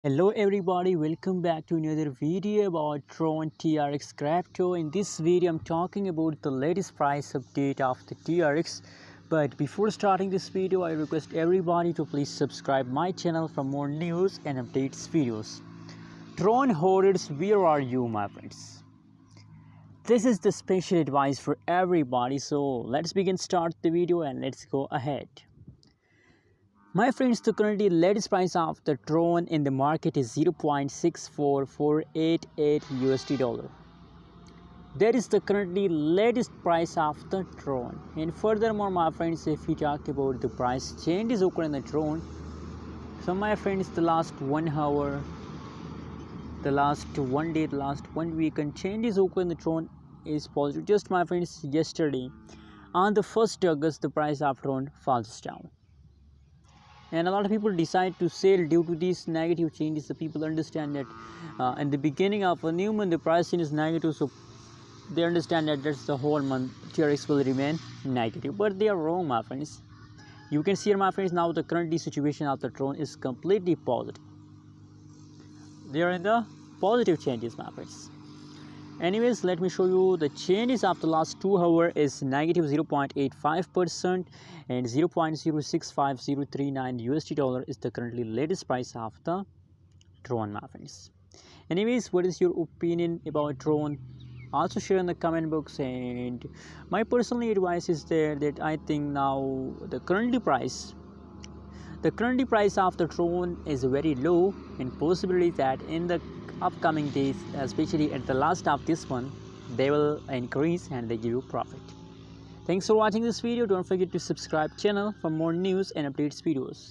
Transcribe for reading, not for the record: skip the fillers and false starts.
Hello everybody, welcome back to another video about Tron TRX crypto. In this video I'm talking about the latest price update of the TRX. But before starting this video, I request everybody to please subscribe my channel for more news and updates videos. Tron hoarders, where are you, my friends? This is the special advice for everybody, so let's start the video and let's go ahead. My friends, the currently latest price of the Tron in the market is 0.64488 USD dollar. That is the currently latest price of the Tron. And furthermore, my friends, if we talk about the price changes occur in the Tron, so my friends, the last 1 hour, the last 1 day, the last 1 week, and changes occur in the Tron is positive. Just my friends, yesterday on the 1st August, the price of Tron falls down. And a lot of people decide to sell due to these negative changes. The people understand that in the beginning of a new month the pricing is negative, so they understand that that's the whole month TRX will remain negative, but they are wrong, my friends. You can see here, my friends, now the current situation of the Tron is completely positive. They are in the positive changes, my friends. Anyways, let me show you the changes of the last 2 hours is negative 0.85% and 0.065039 USD dollar is the currently latest price of the Tron, my friends. Anyways, what is your opinion about Tron? Also share in the comment box. And my personal advice is there that I think now the currently price of the Tron is very low, and possibility that in the upcoming days, especially at the last of this month, they will increase and they give you profit. Thanks for watching this video. Don't forget to subscribe channel for more news and updates videos.